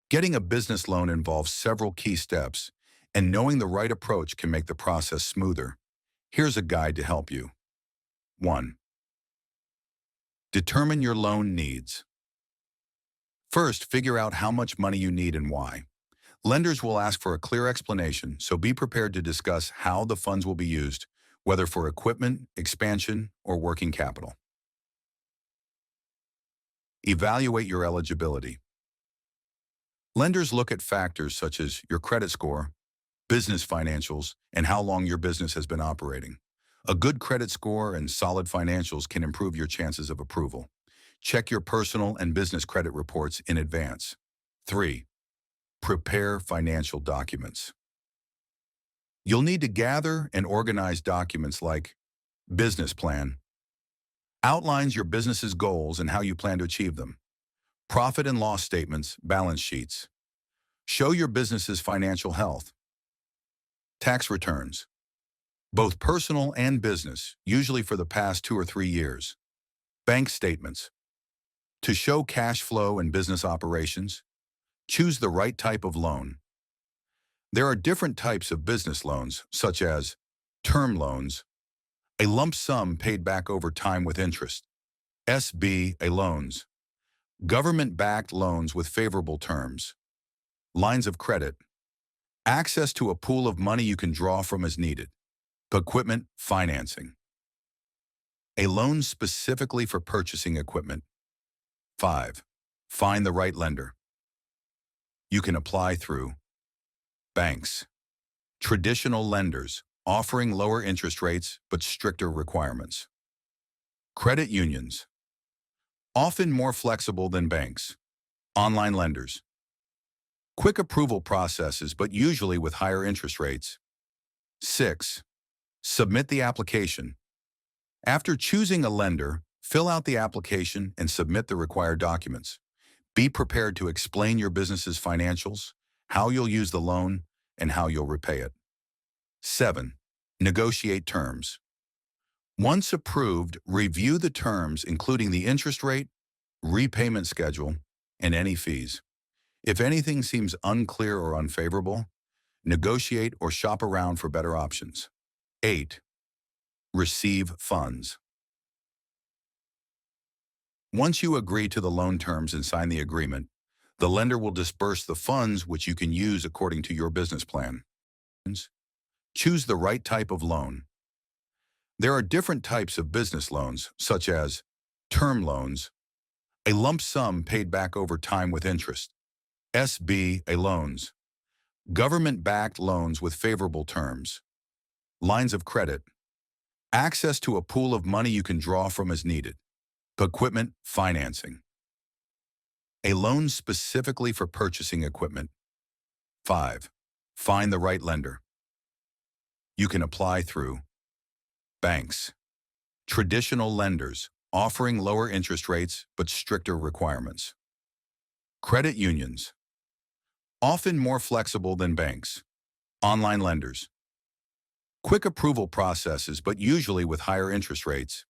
Getting a business loan involves several key steps, and knowing the right approach can make the process smoother. Here's a guide to help you. 1. Determine your loan needs. First, figure out how much money you need and why. Lenders will ask for a clear explanation, so be prepared to discuss how the funds will be used, whether for equipment, expansion, or working capital. Evaluate your eligibility. Lenders look at factors such as your credit score, business financials, and how long your business has been operating. A good credit score and solid financials can improve your chances of approval. Check your personal and business credit reports in advance. 3. Prepare financial documents. You'll need to gather and organize documents like business plan, outlines your business's goals and how you plan to achieve them, profit and loss statements, balance sheets, show your business's financial health, tax returns, both personal and business, usually for the past 2 or 3 years, bank statements, to show cash flow and business operations. Choose the right type of loan. There are different types of business loans, such as term loans, a lump sum paid back over time with interest, SBA loans, government-backed loans with favorable terms, lines of credit, access to a pool of money you can draw from as needed, equipment financing, a loan specifically for purchasing equipment. 5. Find the right lender. You can apply through banks, traditional lenders offering lower interest rates but stricter requirements, credit unions, often more flexible than banks, online lenders, quick approval processes but usually with higher interest rates. 6. Submit the application. After choosing a lender, fill out the application and submit the required documents. Be prepared to explain your business's financials, how you'll use the loan, and how you'll repay it. 7. Negotiate terms. Once approved, review the terms, including the interest rate, repayment schedule, and any fees. If anything seems unclear or unfavorable, negotiate or shop around for better options. 8. Receive funds. Once you agree to the loan terms and sign the agreement, the lender will disperse the funds which you can use according to your business plan. Choose the right type of loan. There are different types of business loans, such as term loans, a lump sum paid back over time with interest, SBA loans, government-backed loans with favorable terms, lines of credit, access to a pool of money you can draw from as needed, equipment financing, a loan specifically for purchasing equipment. 5. Find the right lender. You can apply through banks, traditional lenders offering lower interest rates but stricter requirements, credit unions, often more flexible than banks, online lenders, quick approval processes but usually with higher interest rates.